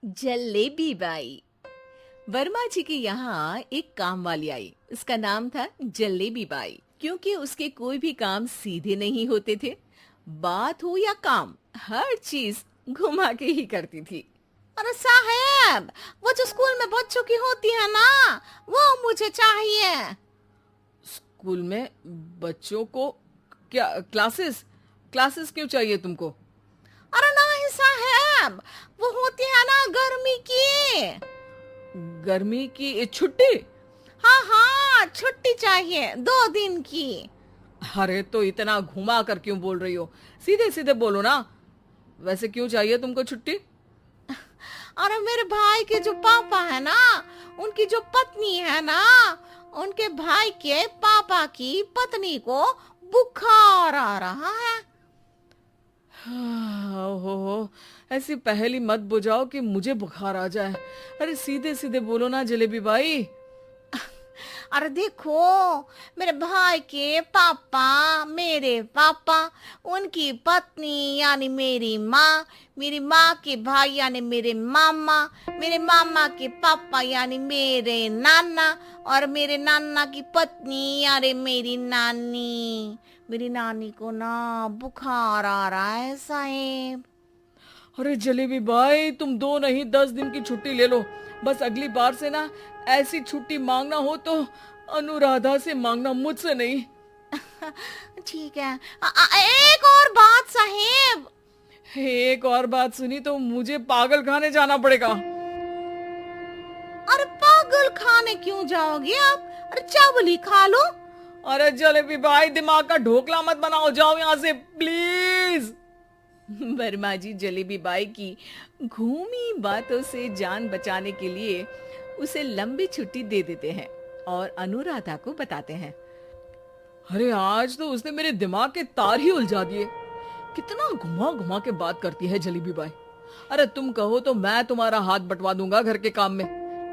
Jalebi by. Verma जी के यहाँ एक काम वाली आई। उसका नाम था जलेबी बाई, क्योंकि उसके कोई भी काम सीधे नहीं होते थे। बात हो या काम, हर चीज घुमा के ही करती थी। अरे साहब, वो जो स्कूल में बच्चों की होती है ना, वो मुझे चाहिए। स्कूल में बच्चों को क्या क्लासेस क्लासेस क्यों चाहिए तुमको? अरे नहीं साहब, वो होती है ना गर्मी की। गर्मी की छुट्टी? हाँ हाँ, छुट्टी चाहिए 2 दिन की। अरे तो इतना घुमा कर क्यों बोल रही हो? सीधे सीधे बोलो ना। वैसे क्यों चाहिए तुमको छुट्टी? अरे मेरे भाई के जो पापा है ना, उनकी जो पत्नी है ना, उनके भाई के पापा की पत्नी को बुखार आ रहा है। ओहो, ऐसी पहेली मत बुझाओ कि मुझे बुखार आ जाए। अरे सीधे सीधे बोलो ना जलेबी बाई। अरे देखो, मेरे भाई के पापा, मेरे पापा, उनकी पत्नी यानी मेरी माँ के भाई यानी मेरे मामा के पापा यानी मेरे नाना, और मेरे नाना की पत्नी यानी मेरी नानी को ना बुखार आ रहा है साहेब। अरे जलेबी भाई, तुम 2 नहीं 10 दिन की छुट्टी ले लो। बस अगली बार से ना ऐसी छुट्टी मांगना हो तो अनुराधा से मांगना, मुझसे नहीं। ठीक है। एक और बात साहेब। एक और बात सुनी तो मुझे पागल खाने जाना पड़ेगा। अरे पागल खाने क्यों जाओगे आप? अरे चावल ही खा लो। अरे जलेबी भाई, दिमाग का ढोकला मत बनाओ, जाओ यहाँ से प्लीज। वर्मा जी जलेबी बाई की घूमी बातों से जान बचाने के लिए उसे लंबी छुट्टी दे देते हैं और अनुराधा को बताते हैं। अरे आज तो उसने मेरे दिमाग के तार ही उलझा दिए। कितना घुमा घुमा के बात करती है जलेबी बाई। अरे तुम कहो तो मैं तुम्हारा हाथ बंटवा दूंगा घर के काम में,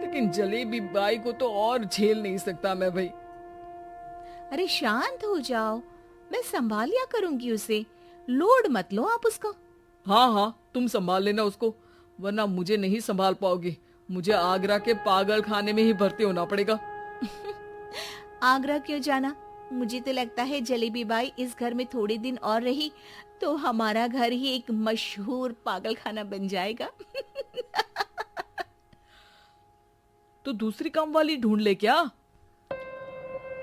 लेकिन जलेबी बाई को तो और झेल नहीं सकता मैं भाई। अरे शांत हो जाओ, मैं संभाल लिया करूंगी उसे। लोड मत लो आप उसको। हाँ हाँ, तुम संभाल लेना उसको, वरना मुझे नहीं संभाल पाओगी। मुझे आगरा के पागल खाने में ही भर्ती होना पड़ेगा। आगरा क्यों जाना? मुझे तो लगता है जलेबी बाई इस घर में थोड़े दिन और रही तो हमारा घर ही एक मशहूर पागल खाना बन जाएगा। तो दूसरी काम वाली ढूंढ ले क्या?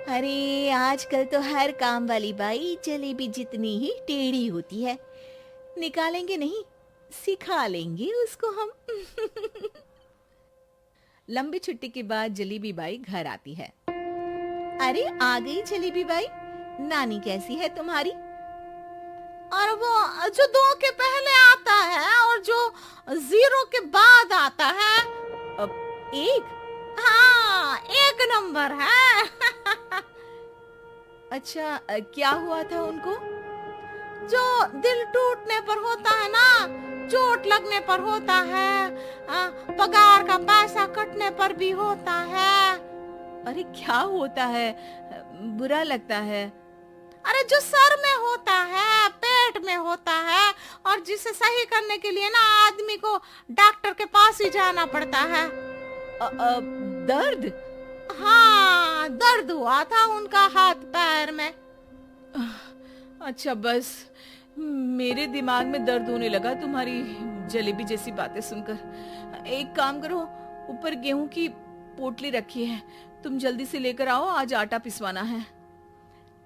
अरे आजकल तो हर काम वाली बाई जलेबी जितनी ही टेढ़ी होती है। निकालेंगे नहीं, सिखा लेंगे उसको हम। लंबी छुट्टी के बाद जलेबी बाई घर आती है। अरे आ गई जलेबी बाई, नानी कैसी है तुम्हारी? और वो जो 2 के पहले आता है और जो 0 के बाद आता है। अब एक। हाँ, 1 नंबर है। अच्छा, क्या हुआ था उनको? जो दिल टूटने पर होता है ना, चोट लगने पर होता है, पगार का पैसा कटने पर भी होता है। अरे क्या होता है? बुरा लगता है? अरे जो सर में होता है, पेट में होता है, और जिसे सही करने के लिए ना आदमी को डॉक्टर के पास ही जाना पड़ता है। दर्द? हाँ, दर्द हुआ था उनका हाथ पैर में। अच्छा बस, मेरे दिमाग में दर्द होने लगा तुम्हारी जलेबी जैसी बातें सुनकर। एक काम करो, ऊपर गेहूं की पोटली रखी है, तुम जल्दी से लेकर आओ, आज आटा पिसवाना है।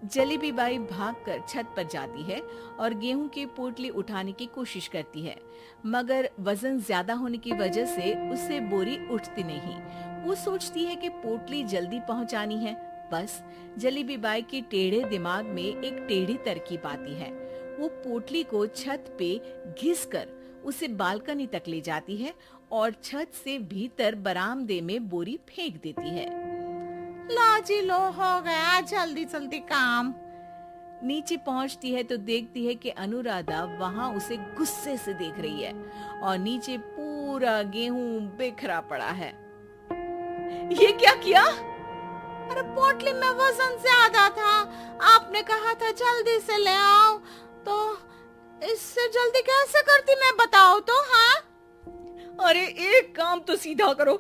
जलेबी बाई भागकर छत पर जाती है और गेहूं की पोटली उठाने की कोशिश करती है, मगर वजन ज्यादा होने की वजह से उससे बोरी उठती नहीं। वो सोचती है कि पोटली जल्दी पहुंचानी है। बस जलेबी बाई के टेढ़े दिमाग में एक टेढ़ी तरकीब आती है। वो पोटली को छत पे घिसकर उसे बालकनी तक ले जाती है और छत से भीतर बरामदे में बोरी फेंक देती है। लाजी लो, हो गया जल्दी जल्दी काम। नीचे पहुंचती है तो देखती है कि अनुराधा वहां उसे गुस्से से देख रही है और नीचे पूरा गेहूं बिखरा पड़ा है। ये क्या किया? अरे पोटली में वजन ज्यादा था, आपने कहा था जल्दी से ले आओ, तो इससे जल्दी कैसे करती मैं बताओ तो। हाँ, अरे एक काम तो सीधा करो,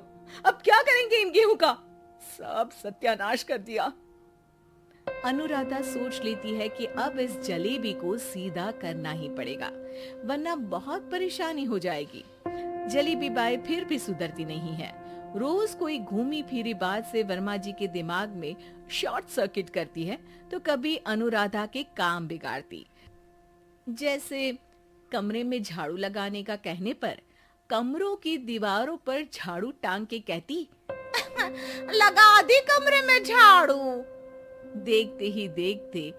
अब क्या करेंगे इन गेहूं का? सब सत्यानाश कर दिया। अनुराधा सोच लेती है कि अब इस जलेबी को सीधा करना ही पड़ेगा, वरना बहुत परेशानी हो जाएगी। जलेबी बाई फिर भी सुधरती नहीं है। रोज कोई घूमी फिरी बात से वर्मा जी के दिमाग में शॉर्ट सर्किट करती है, तो कभी अनुराधा के काम बिगाड़ती। जैसे कमरे में झाड़ू लगाने का कहने पर कमरों की दीवारों पर झाड़ू टांग के कहती, लगा दी कमरे में झाड़ू। देखते ही देखते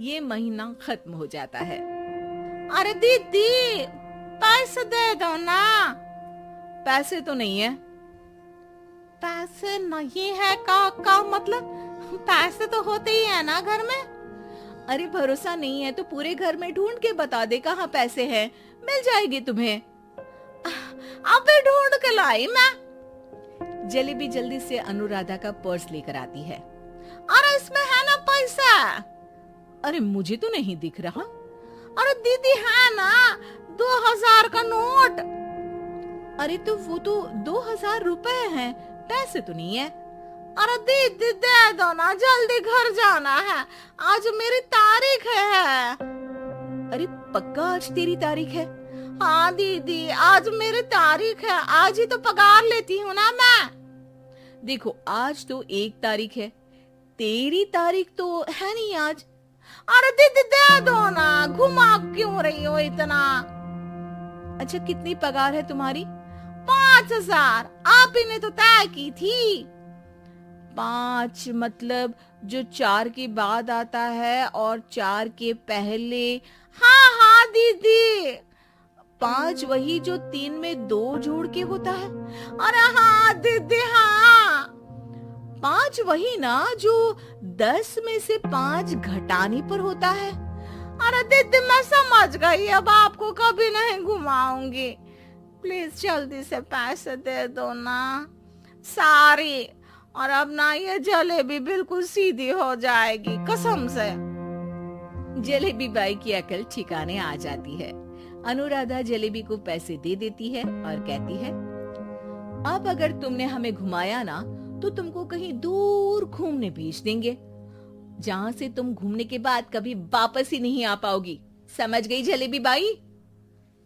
ये महीना खत्म हो जाता है। अरे दीदी, पैसे दे दो ना। पैसे तो नहीं है। पैसे नहीं है का मतलब? पैसे तो होते ही है ना घर में। अरे भरोसा नहीं है तो पूरे घर में ढूंढ के बता दे कहाँ पैसे हैं, मिल जाएगी तुम्हें। अबे ढूंढ के लाई मैं। जलेबी जल्दी से अनुराधा का पर्स लेकर आती है। अरे इसमें है ना पैसा? अरे मुझे तो नहीं दिख रहा। अरे दीदी है ना 2000 का नोट। अरे तो वो तो 2000 रुपए हैं, पैसे तो नहीं है। अरे दीदी दे दो ना, जल्दी घर जाना है, आज मेरी तारीख है। अरे पक्का आज तेरी तारीख है? हाँ दीदी, आज मेरी तारीख है, आज ही तो पगार लेती हूँ ना मैं। देखो आज तो 1 तारीख है, तेरी तारीख तो है नहीं आज। अरे दीदी दे दो ना, घुमा क्यों रही हो इतना? अच्छा कितनी पगार है तुम्हारी? 5000, आप ही ने तो तय की थी। 5 मतलब जो 4 के बाद आता है और 4 के पहले। हाँ हाँ दीदी। 5 वही जो 3 में 2 जोड़ के होता है। अरे हाँ दीदी हाँ। 5 वही ना जो 10 में से 5 घटाने पर होता है। अरे दीदी मैं समझ गई, अब आपको कभी नहीं घुमाऊंगी। प्लीज जल्दी से पैसे दे दो ना, सारी। और अब ना ये जलेबी बिल्कुल सीधी हो जाएगी कसम से। जलेबी बाई की अकल ठिकाने आ जाती है। अनुराधा जलेबी को पैसे दे देती है और कहती है, अब अगर तुमने हमें घुमाया ना तो तुमको कहीं दूर घूमने भेज देंगे, जहाँ से तुम घूमने के बाद कभी वापस ही नहीं आ पाओगी। समझ गई जलेबी बाई?